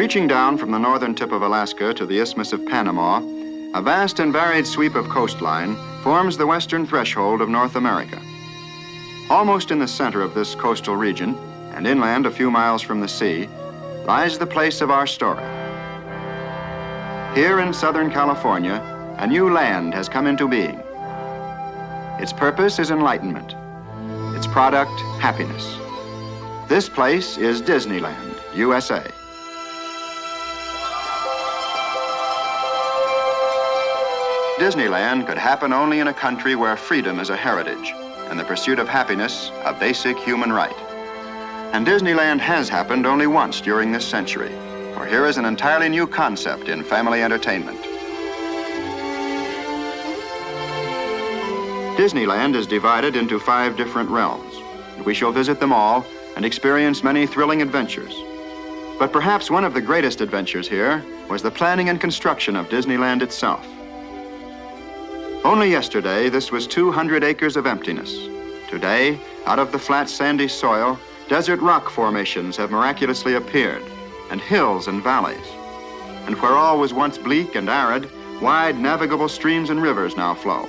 Reaching down from the northern tip of Alaska to the Isthmus of Panama, a vast and varied sweep of coastline forms the western threshold of North America. Almost in the center of this coastal region, and inland a few miles from the sea, lies the place of our story. Here in Southern California, a new land has come into being. Its purpose is enlightenment. Its product, happiness. This place is Disneyland, USA. Disneyland could happen only in a country where freedom is a heritage and the pursuit of happiness a basic human right. And Disneyland has happened only once during this century, for here is an entirely new concept in family entertainment. Disneyland is divided into 5 different realms, and we shall visit them all and experience many thrilling adventures. But perhaps one of the greatest adventures here was the planning and construction of Disneyland itself. Only yesterday, this was 200 acres of emptiness. Today, out of the flat sandy soil, desert rock formations have miraculously appeared, and hills and valleys. And where all was once bleak and arid, wide navigable streams and rivers now flow.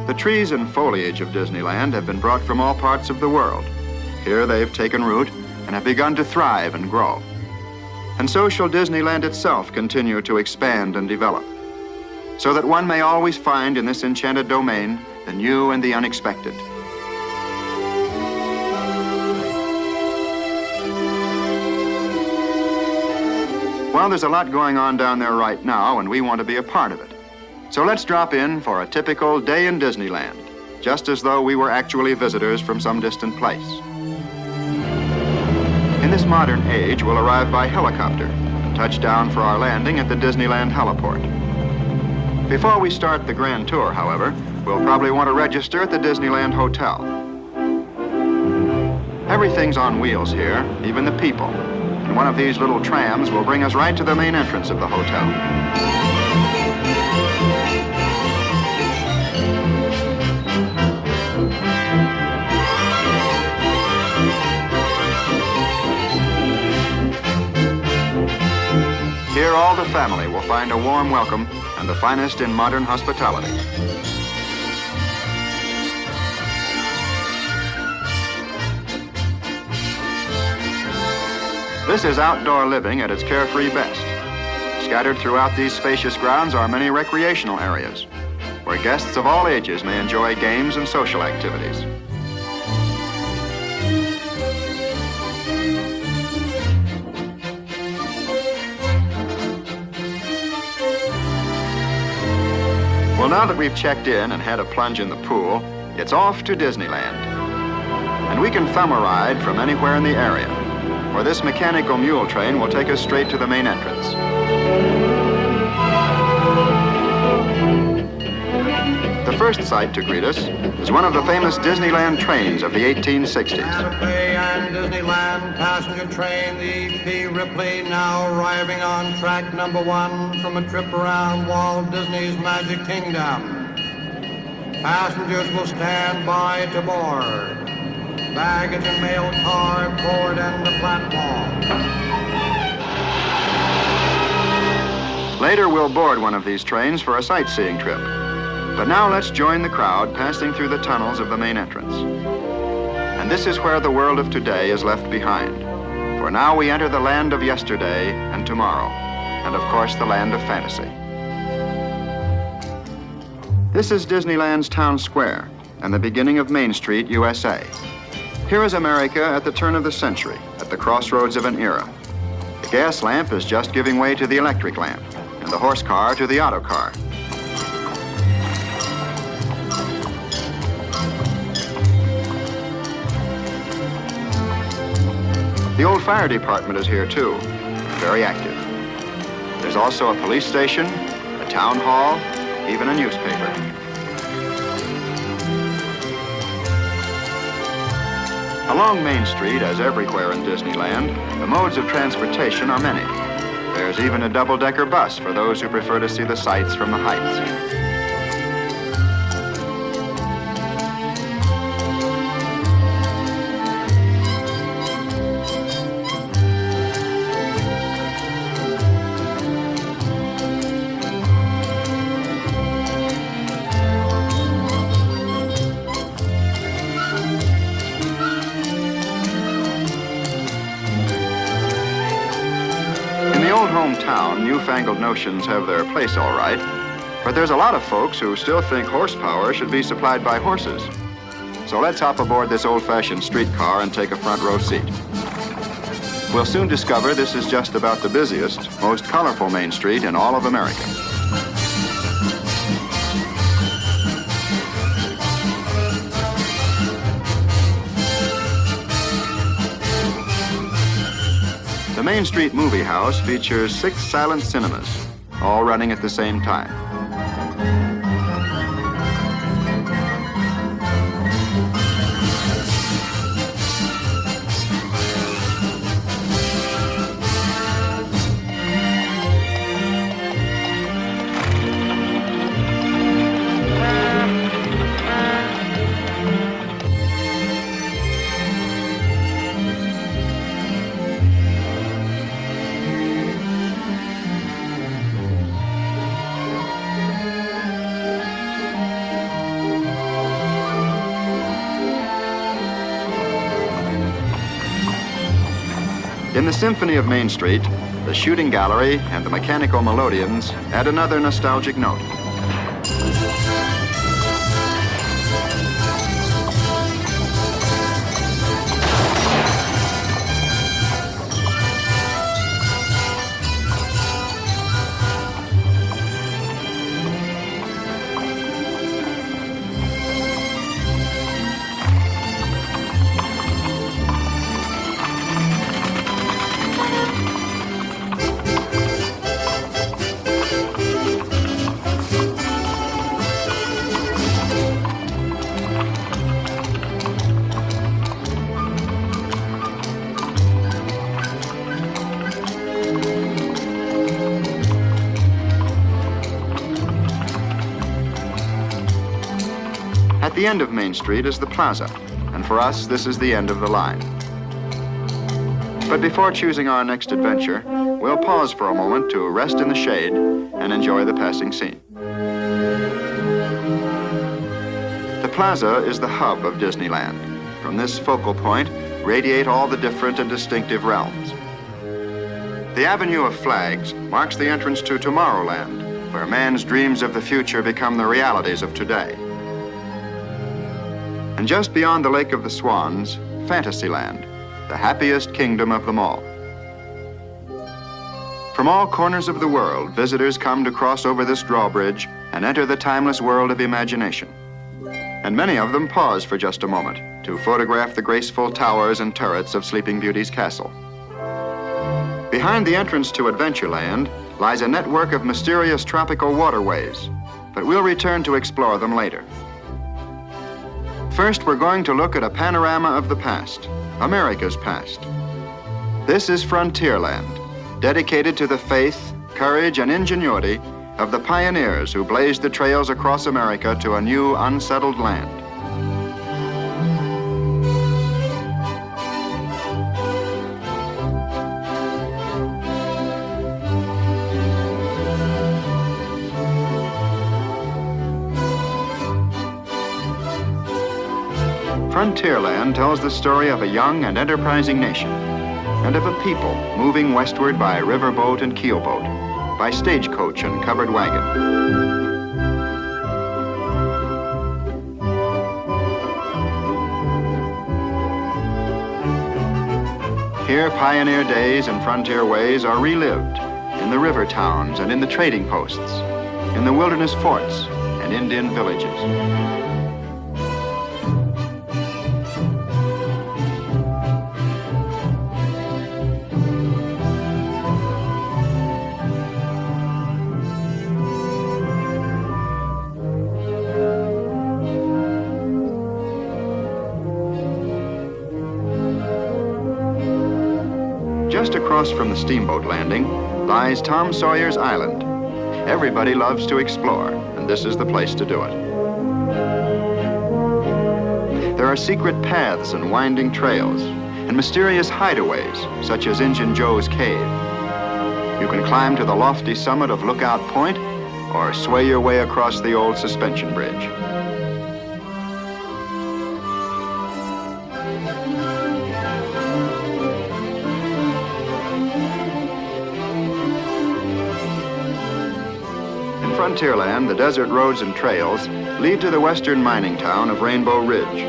The trees and foliage of Disneyland have been brought from all parts of the world. Here they've taken root and have begun to thrive and grow. And so shall Disneyland itself continue to expand and develop, so that one may always find in this enchanted domain the new and the unexpected. Well, there's a lot going on down there right now, and we want to be a part of it. So let's drop in for a typical day in Disneyland, just as though we were actually visitors from some distant place. In this modern age, we'll arrive by helicopter and touch down for our landing at the Disneyland heliport. Before we start the grand tour, however, we'll probably want to register at the Disneyland Hotel. Everything's on wheels here, even the people. And one of these little trams will bring us right to the main entrance of the hotel. Here, all the family will find a warm welcome and the finest in modern hospitality. This is outdoor living at its carefree best. Scattered throughout these spacious grounds are many recreational areas, where guests of all ages may enjoy games and social activities. Well, now that we've checked in and had a plunge in the pool, it's off to Disneyland. And we can thumb a ride from anywhere in the area, for this mechanical mule train will take us straight to the main entrance. The first sight to greet us is one of the famous Disneyland trains of the 1860s. Santa Fe and Disneyland passenger train, the E.P. Ripley, now arriving on track number 1 from a trip around Walt Disney's Magic Kingdom. Passengers will stand by to board. Baggage and mail car forward end the platform. Later, we'll board one of these trains for a sightseeing trip. But now let's join the crowd passing through the tunnels of the main entrance. And this is where the world of today is left behind. For now we enter the land of yesterday and tomorrow, and of course the land of fantasy. This is Disneyland's town square and the beginning of Main Street, U.S.A. Here is America at the turn of the century, at the crossroads of an era. The gas lamp is just giving way to the electric lamp, and the horse car to the auto car. The old fire department is here too, very active. There's also a police station, a town hall, even a newspaper. Along Main Street, as everywhere in Disneyland, the modes of transportation are many. There's even a double-decker bus for those who prefer to see the sights from the heights. Hometown, newfangled notions have their place all right, but there's a lot of folks who still think horsepower should be supplied by horses. So let's hop aboard this old-fashioned streetcar and take a front row seat. We'll soon discover this is just about the busiest, most colorful Main Street in all of America. The Main Street Movie House features 6 silent cinemas, all running at the same time. In the Symphony of Main Street, the shooting gallery and the mechanical melodeons add another nostalgic note. At the end of Main Street is the plaza, and for us, this is the end of the line. But before choosing our next adventure, we'll pause for a moment to rest in the shade and enjoy the passing scene. The plaza is the hub of Disneyland. From this focal point, radiate all the different and distinctive realms. The Avenue of Flags marks the entrance to Tomorrowland, where man's dreams of the future become the realities of today. And just beyond the Lake of the Swans, Fantasyland, the happiest kingdom of them all. From all corners of the world, visitors come to cross over this drawbridge and enter the timeless world of imagination. And many of them pause for just a moment to photograph the graceful towers and turrets of Sleeping Beauty's castle. Behind the entrance to Adventureland lies a network of mysterious tropical waterways, but we'll return to explore them later. First, we're going to look at a panorama of the past, America's past. This is Frontierland, dedicated to the faith, courage, and ingenuity of the pioneers who blazed the trails across America to a new, unsettled land. Frontierland tells the story of a young and enterprising nation, and of a people moving westward by riverboat and keelboat, by stagecoach and covered wagon. Here, pioneer days and frontier ways are relived in the river towns and in the trading posts, in the wilderness forts and Indian villages. just across from the steamboat landing lies Tom Sawyer's Island. Everybody loves to explore, and this is the place to do it. There are secret paths and winding trails, and mysterious hideaways, such as Injun Joe's Cave. You can climb to the lofty summit of Lookout Point, or sway your way across the old suspension bridge. In Frontierland, the desert roads and trails lead to the western mining town of Rainbow Ridge.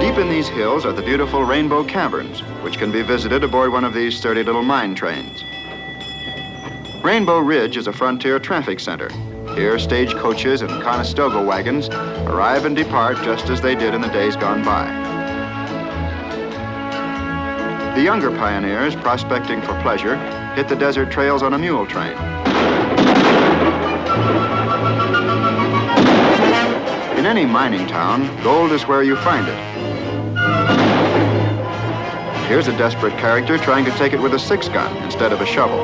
Deep in these hills are the beautiful Rainbow Caverns, which can be visited aboard one of these sturdy little mine trains. Rainbow Ridge is a frontier traffic center. Here, stagecoaches and Conestoga wagons arrive and depart just as they did in the days gone by. The younger pioneers, prospecting for pleasure, hit the desert trails on a mule train. In any mining town, gold is where you find it. Here's a desperate character trying to take it with a 6-gun instead of a shovel.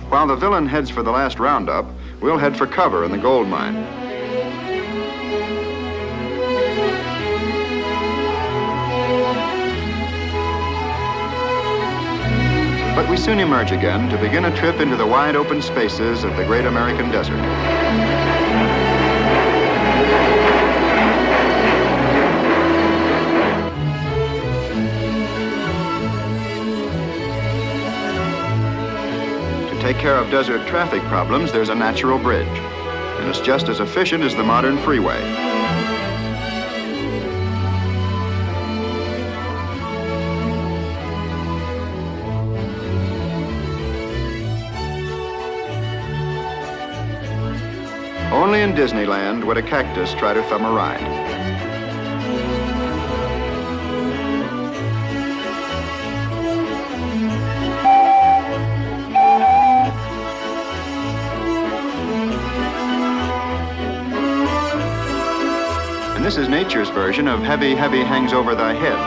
While the villain heads for the last roundup, we'll head for cover in the gold mine. But we soon emerge again to begin a trip into the wide open spaces of the great American desert. To take care of desert traffic problems, there's a natural bridge, and it's just as efficient as the modern freeway. Only in Disneyland would a cactus try to thumb a ride. And this is nature's version of Heavy, Heavy Hangs Over Thy Head.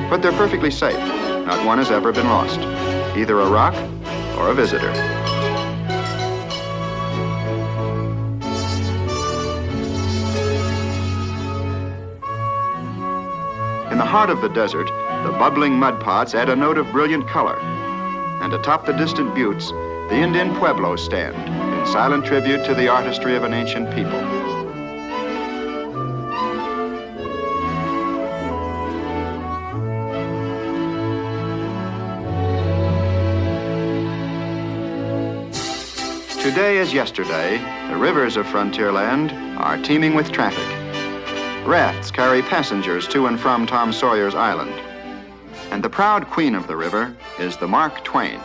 But they're perfectly safe. Not one has ever been lost. Either a rock or a visitor. In the heart of the desert, the bubbling mud pots add a note of brilliant color. And atop the distant buttes, the Indian pueblos stand in silent tribute to the artistry of an ancient people. Today as yesterday, the rivers of Frontierland are teeming with traffic. Rafts carry passengers to and from Tom Sawyer's Island. And the proud queen of the river is the Mark Twain.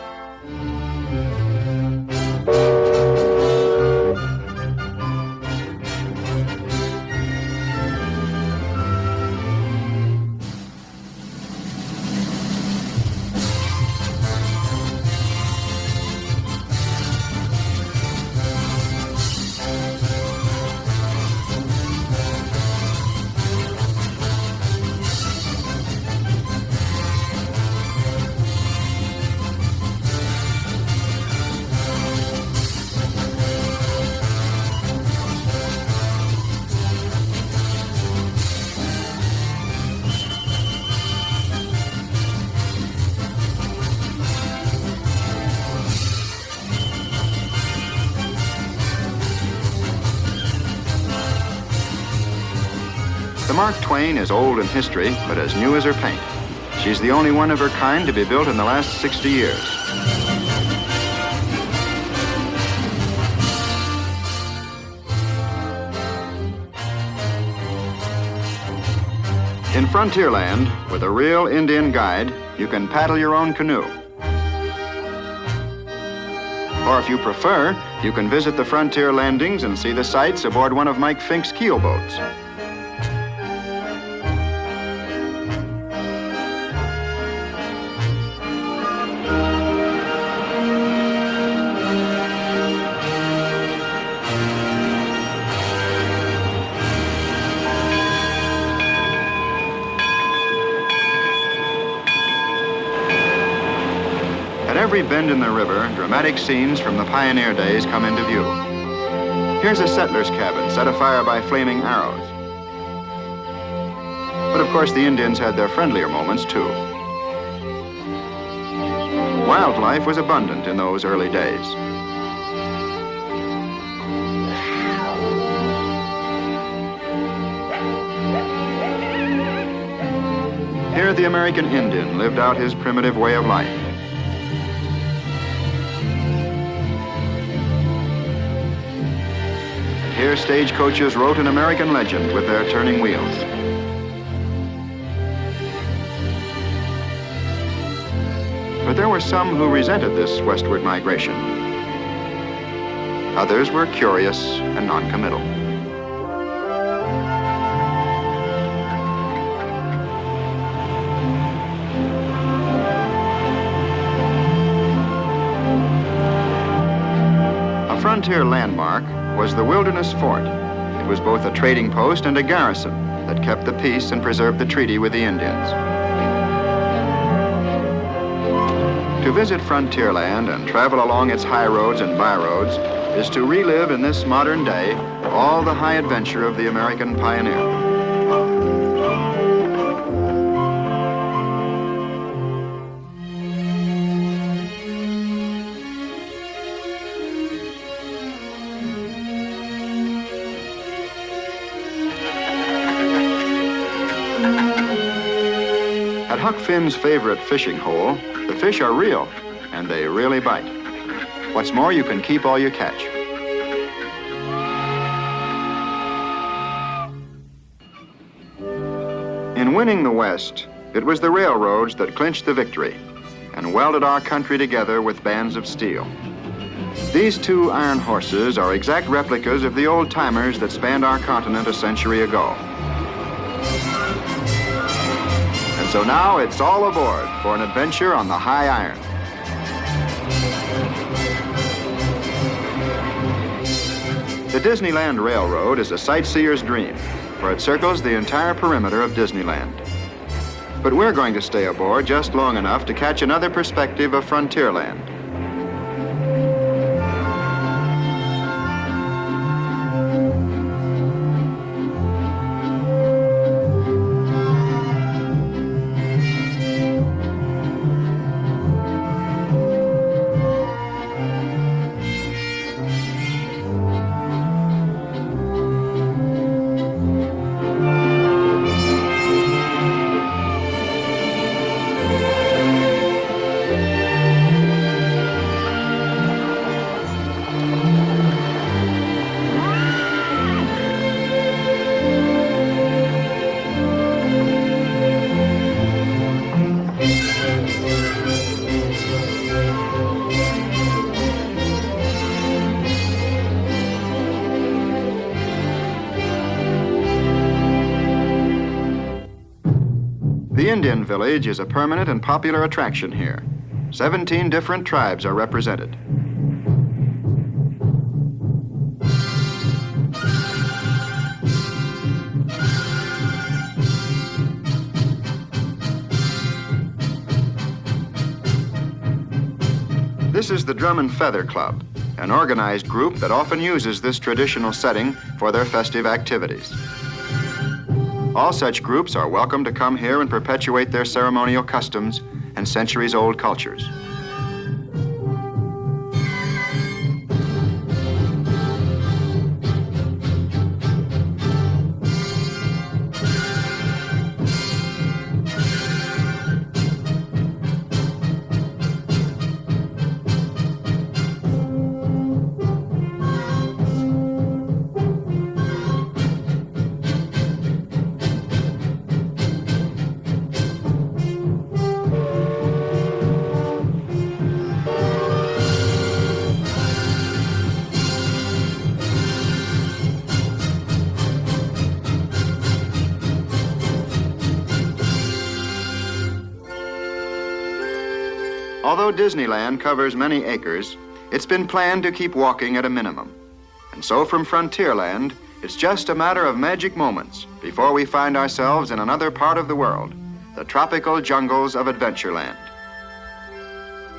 The Mark Twain is old in history, but as new as her paint. She's the only one of her kind to be built in the last 60 years. In Frontierland, with a real Indian guide, you can paddle your own canoe. Or if you prefer, you can visit the frontier landings and see the sights aboard one of Mike Fink's keel boats. every bend in the river, dramatic scenes from the pioneer days come into view. Here's a settler's cabin set afire by flaming arrows. But of course, the Indians had their friendlier moments, too. Wildlife was abundant in those early days. Here, the American Indian lived out his primitive way of life. And here, stagecoaches wrote an American legend with their turning wheels. But there were some who resented this westward migration. Others were curious and noncommittal. A frontier landmark was the Wilderness Fort. It was both a trading post and a garrison that kept the peace and preserved the treaty with the Indians. To visit Frontierland and travel along its high roads and byroads is to relive in this modern day all the high adventure of the American pioneer. At Huck Finn's favorite fishing hole, the fish are real, and they really bite. What's more, you can keep all you catch. In winning the West, it was the railroads that clinched the victory and welded our country together with bands of steel. These two iron horses are exact replicas of the old-timers that spanned our continent a century ago. So now it's all aboard for an adventure on the high iron. The Disneyland Railroad is a sightseer's dream, for it circles the entire perimeter of Disneyland. But we're going to stay aboard just long enough to catch another perspective of Frontierland. The Indian village is a permanent and popular attraction here. 17 different tribes are represented. This is the Drum and Feather Club, an organized group that often uses this traditional setting for their festive activities. All such groups are welcome to come here and perpetuate their ceremonial customs and centuries-old cultures. Although Disneyland covers many acres, it's been planned to keep walking at a minimum. And so from Frontierland, it's just a matter of magic moments before we find ourselves in another part of the world, the tropical jungles of Adventureland.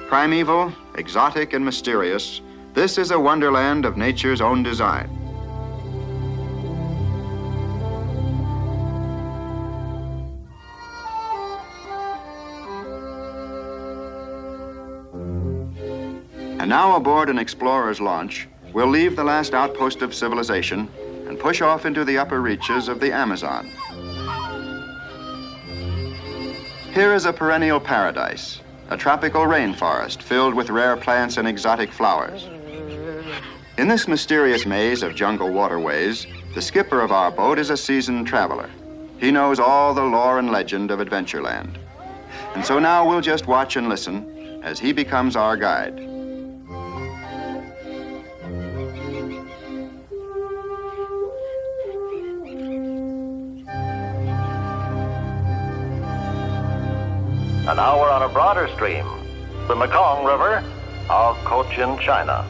Primeval, exotic, and mysterious, this is a wonderland of nature's own design. And now aboard an explorer's launch, we'll leave the last outpost of civilization and push off into the upper reaches of the Amazon. Here is a perennial paradise, a tropical rainforest filled with rare plants and exotic flowers. In this mysterious maze of jungle waterways, the skipper of our boat is a seasoned traveler. He knows all the lore and legend of Adventureland. And so now we'll just watch and listen as he becomes our guide. And now we're on a broader stream, the Mekong River of Cochin, China.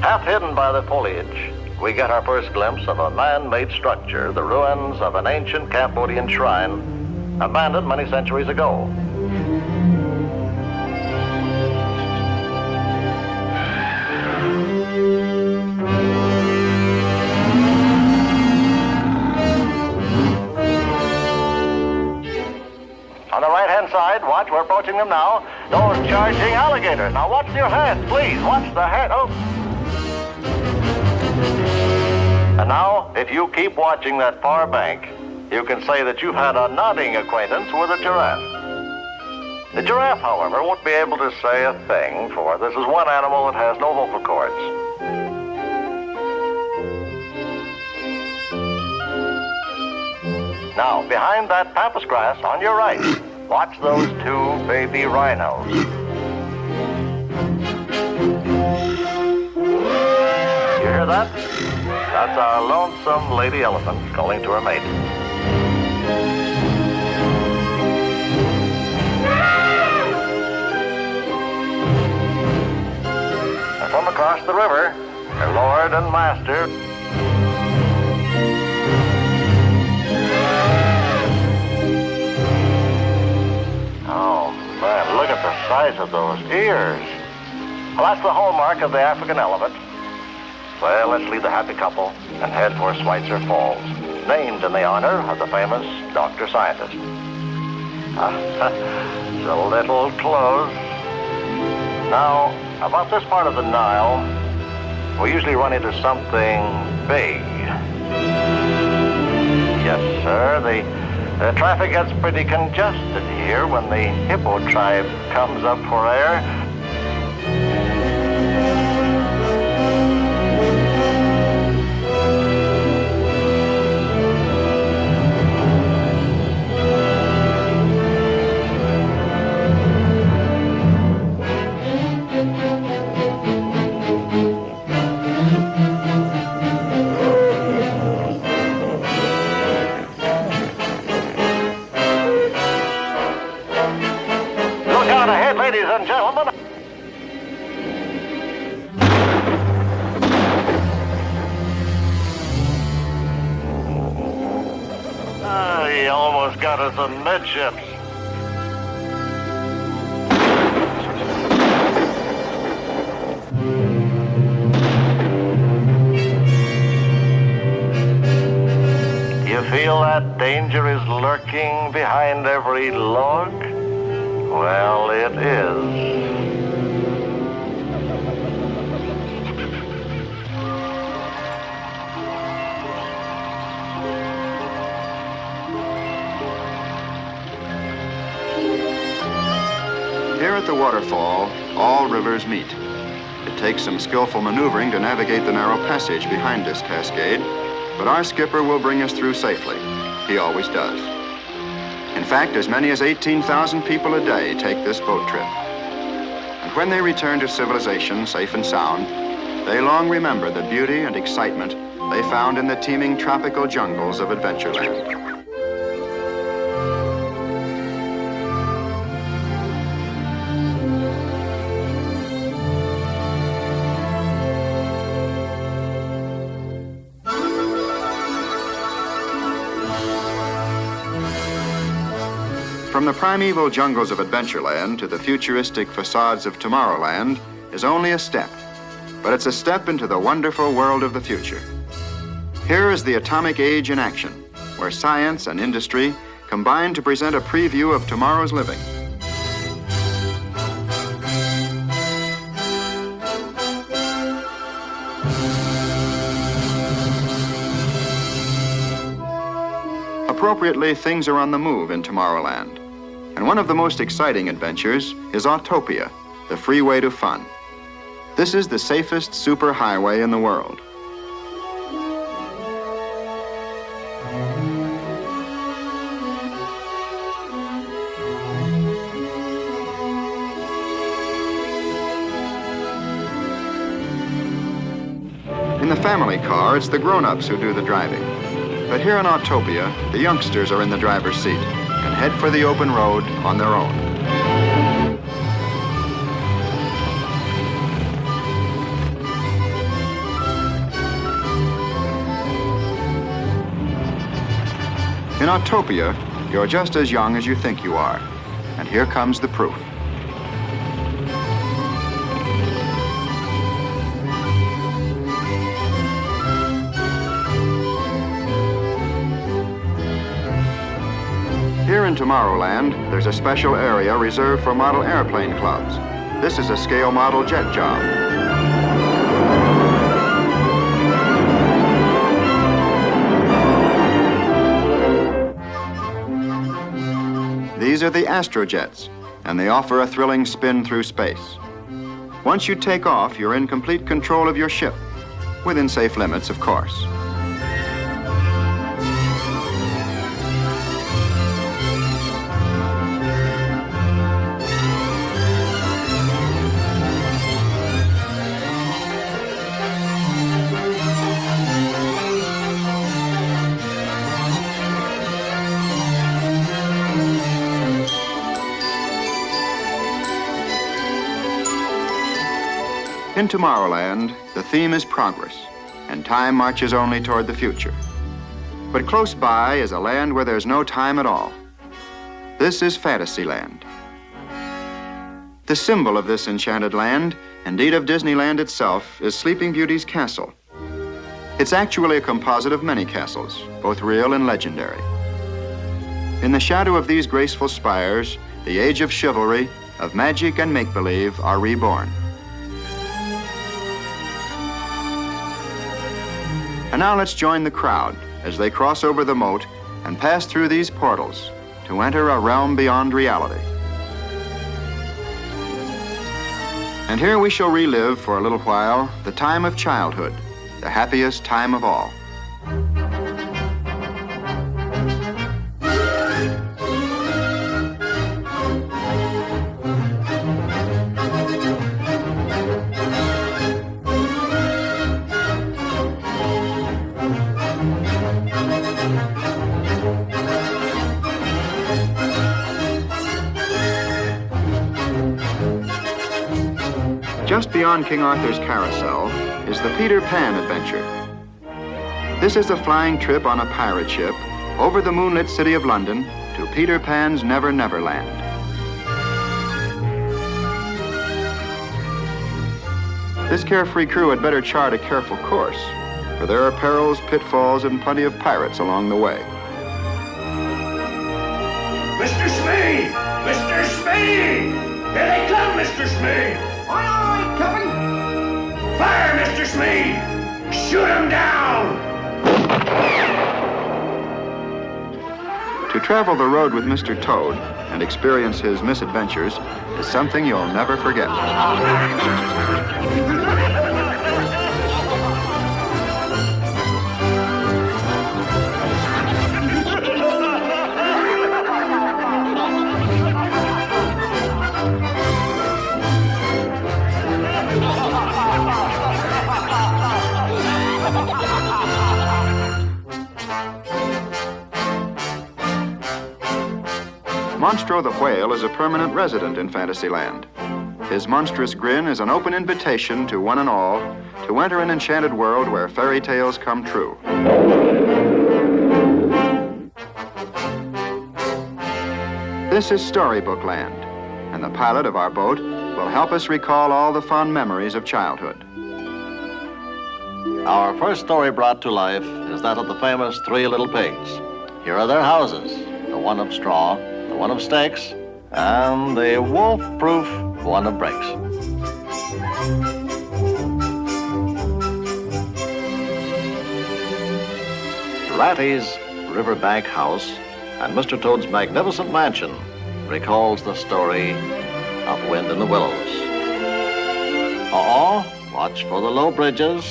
Half hidden by the foliage, we get our first glimpse of a man-made structure, the ruins of an ancient Cambodian shrine, abandoned many centuries ago. On the right-hand side, watch, we're approaching them now. Those charging alligators. Now watch your head, please. Watch the head. Oh. And now, if you keep watching that far bank, you can say that you've had a nodding acquaintance with a giraffe. The giraffe, however, won't be able to say a thing, for this is one animal that has no vocal cords. Now, behind that pampas grass on your right, watch those two baby rhinos. You hear that? That's our lonesome lady elephant calling to her mate. And from across the river, her lord and master. Oh, man, look at the size of those ears. Well, that's the hallmark of the African elephant. Well, let's leave the happy couple and head for Schweitzer Falls, named in the honor of the famous doctor scientist. It's a little close. Now, about this part of the Nile, we usually run into something big. Yes, sir, the traffic gets pretty congested here when the hippo tribe comes up for air. Ladies and gentlemen. He almost got us amidships. You feel that danger is lurking behind every log? Well, it is. Here at the waterfall, all rivers meet. It takes some skillful maneuvering to navigate the narrow passage behind this cascade, but our skipper will bring us through safely. He always does. In fact, as many as 18,000 people a day take this boat trip. And when they return to civilization safe and sound, they long remember the beauty and excitement they found in the teeming tropical jungles of Adventureland. From the primeval jungles of Adventureland to the futuristic facades of Tomorrowland is only a step, but it's a step into the wonderful world of the future. Here is the atomic age in action, where science and industry combine to present a preview of tomorrow's living. Appropriately, things are on the move in Tomorrowland. And one of the most exciting adventures is Autopia, the freeway to fun. This is the safest superhighway in the world. In the family car, it's the grown-ups who do the driving. But here in Autopia, the youngsters are in the driver's seat and head for the open road on their own. In Autopia, you're just as young as you think you are. And here comes the proof. Here in Tomorrowland, there's a special area reserved for model airplane clubs. This is a scale model jet job. These are the Astrojets, and they offer a thrilling spin through space. Once you take off, you're in complete control of your ship, within safe limits, of course. In Tomorrowland, the theme is progress, and time marches only toward the future. But close by is a land where there's no time at all. This is Fantasyland. The symbol of this enchanted land, indeed of Disneyland itself, is Sleeping Beauty's castle. It's actually a composite of many castles, both real and legendary. In the shadow of these graceful spires, the age of chivalry, of magic and make-believe are reborn. And now let's join the crowd as they cross over the moat and pass through these portals to enter a realm beyond reality. And here we shall relive for a little while the time of childhood, the happiest time of all. Just beyond King Arthur's Carousel is the Peter Pan adventure. This is a flying trip on a pirate ship over the moonlit city of London to Peter Pan's Never Never Land. This carefree crew had better chart a careful course, for there are perils, pitfalls, and plenty of pirates along the way. Mr. Smee! Mr. Smee! Here they come, Mr. Smee! Aye, aye, Captain! Fire, Mr. Smee! Shoot him down! To travel the road with Mr. Toad and experience his misadventures is something you'll never forget. Monstro the Whale is a permanent resident in Fantasyland. His monstrous grin is an open invitation to one and all to enter an enchanted world where fairy tales come true. This is Storybook Land, and the pilot of our boat will help us recall all the fond memories of childhood. Our first story brought to life is that of the famous Three Little Pigs. Here are their houses, the one of straw, the one of sticks, and the wolf-proof one of bricks. Ratty's riverbank house and Mr. Toad's magnificent mansion recalls the story of Wind in the Willows. Watch for the low bridges.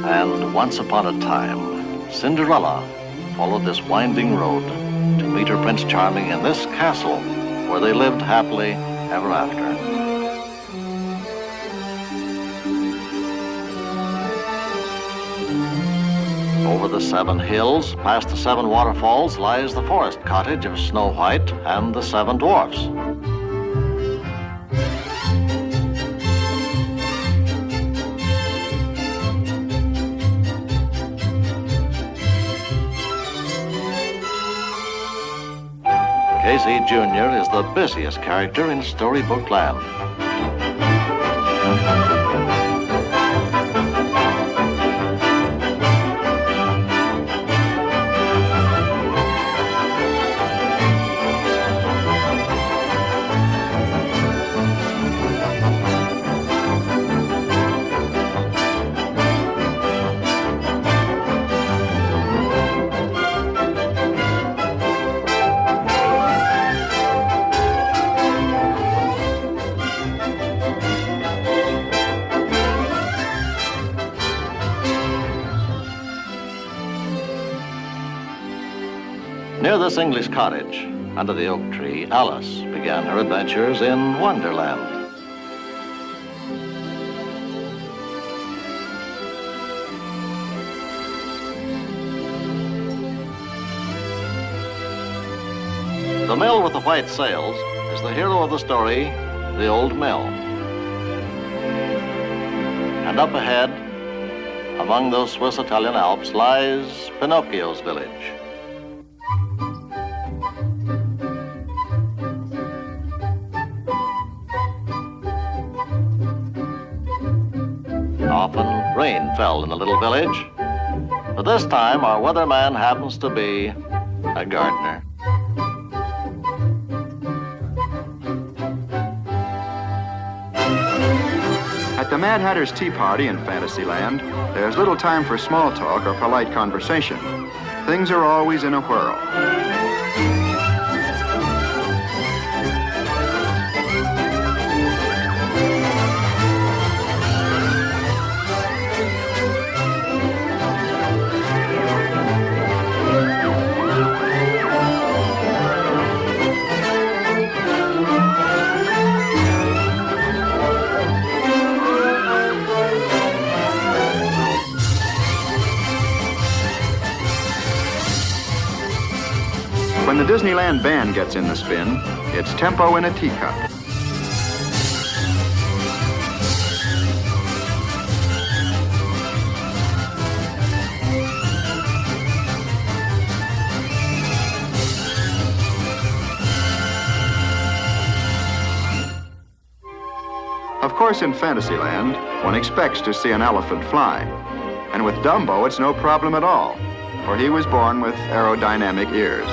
And once upon a time, Cinderella followed this winding road to meet her Prince Charming in this castle where they lived happily ever after. Over the 7 hills, past the 7 waterfalls, lies the forest cottage of Snow White and the 7 dwarfs. Casey Jr. is the busiest character in Storybook Land. Near this English cottage, under the oak tree, Alice began her adventures in Wonderland. The mill with the white sails is the hero of the story, the old mill. And up ahead, among those Swiss Italian Alps, lies Pinocchio's village. Often rain fell in the little village, but this time our weatherman happens to be a gardener. At the Mad Hatter's Tea Party in Fantasyland, there's little time for small talk or polite conversation. Things are always in a whirl. When the Disneyland band gets in the spin, it's tempo in a teacup. Of course, in Fantasyland, one expects to see an elephant fly. And with Dumbo, it's no problem at all, for he was born with aerodynamic ears.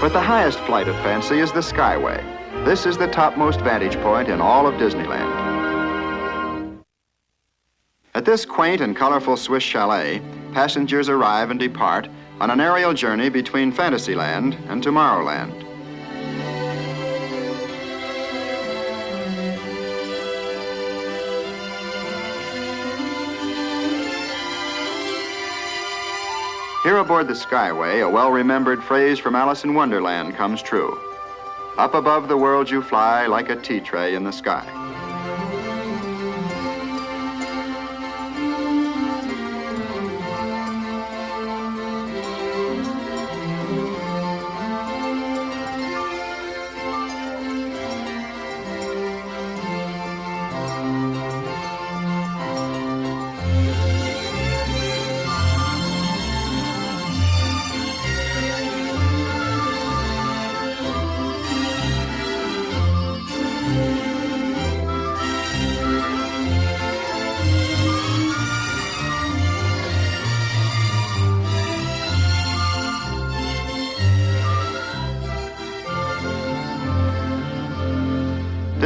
But the highest flight of fancy is the Skyway. This is the topmost vantage point in all of Disneyland. At this quaint and colorful Swiss chalet, passengers arrive and depart on an aerial journey between Fantasyland and Tomorrowland. Here aboard the Skyway, a well-remembered phrase from Alice in Wonderland comes true. Up above the world you fly like a tea tray in the sky.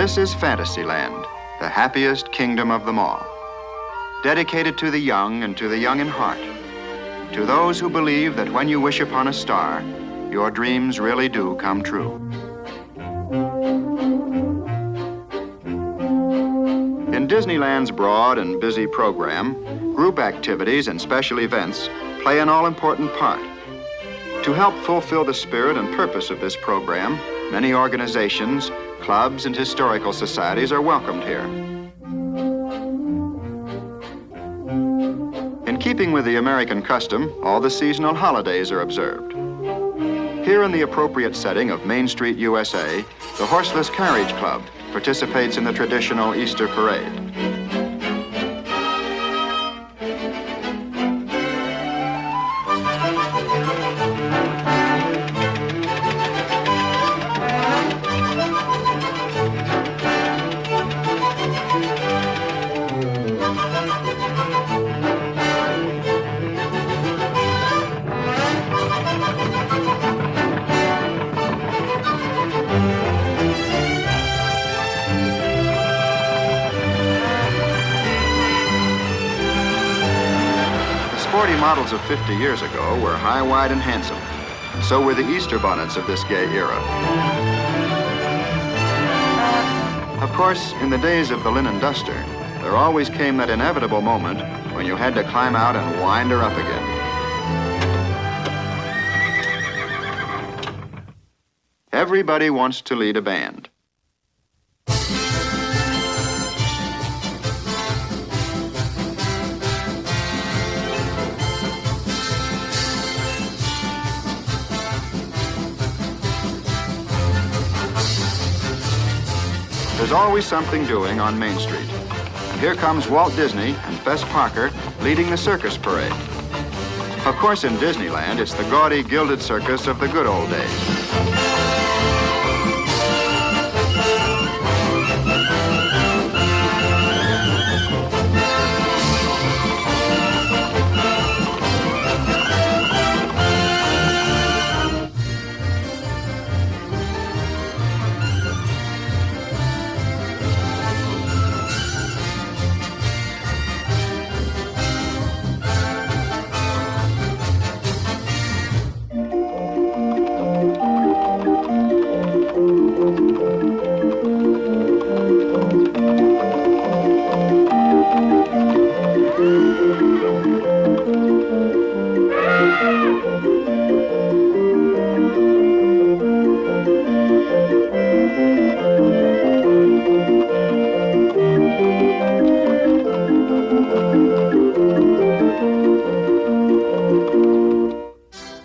This is Fantasyland, the happiest kingdom of them all. Dedicated to the young and to the young in heart. To those who believe that when you wish upon a star, your dreams really do come true. In Disneyland's broad and busy program, group activities and special events play an all-important part. To help fulfill the spirit and purpose of this program, many organizations, clubs, and historical societies are welcomed here. In keeping with the American custom, all the seasonal holidays are observed. Here in the appropriate setting of Main Street, U.S.A., the Horseless Carriage Club participates in the traditional Easter parade. Sporty models of 50 years ago were high, wide, and handsome. And so were the Easter bonnets of this gay era. Of course, in the days of the linen duster, there always came that inevitable moment when you had to climb out and wind her up again. Everybody wants to lead a band. There's always something doing on Main Street. And here comes Walt Disney and Fess Parker leading the circus parade. Of course, in Disneyland, it's the gaudy, gilded circus of the good old days.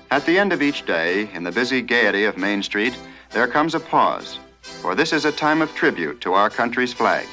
At the end of each day, in the busy gaiety of Main Street, there comes a pause, for this is a time of tribute to our country's flag.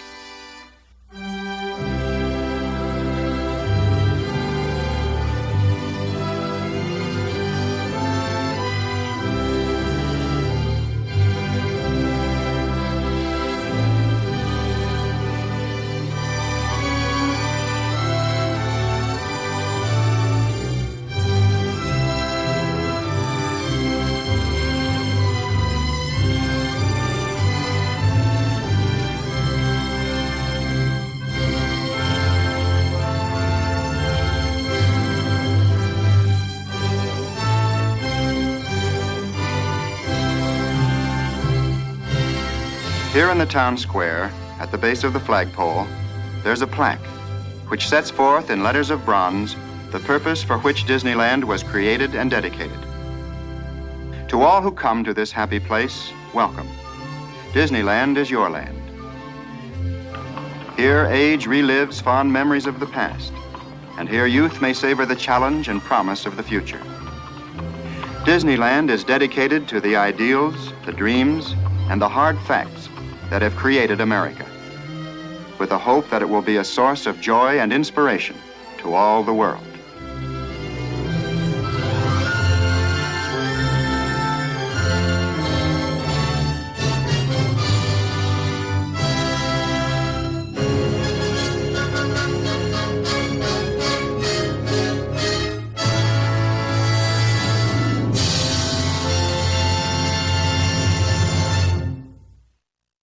Here in the town square, at the base of the flagpole, there's a plaque which sets forth in letters of bronze the purpose for which Disneyland was created and dedicated. To all who come to this happy place, welcome. Disneyland is your land. Here, age relives fond memories of the past, and here youth may savor the challenge and promise of the future. Disneyland is dedicated to the ideals, the dreams, and the hard facts that have created America, with the hope that it will be a source of joy and inspiration to all the world.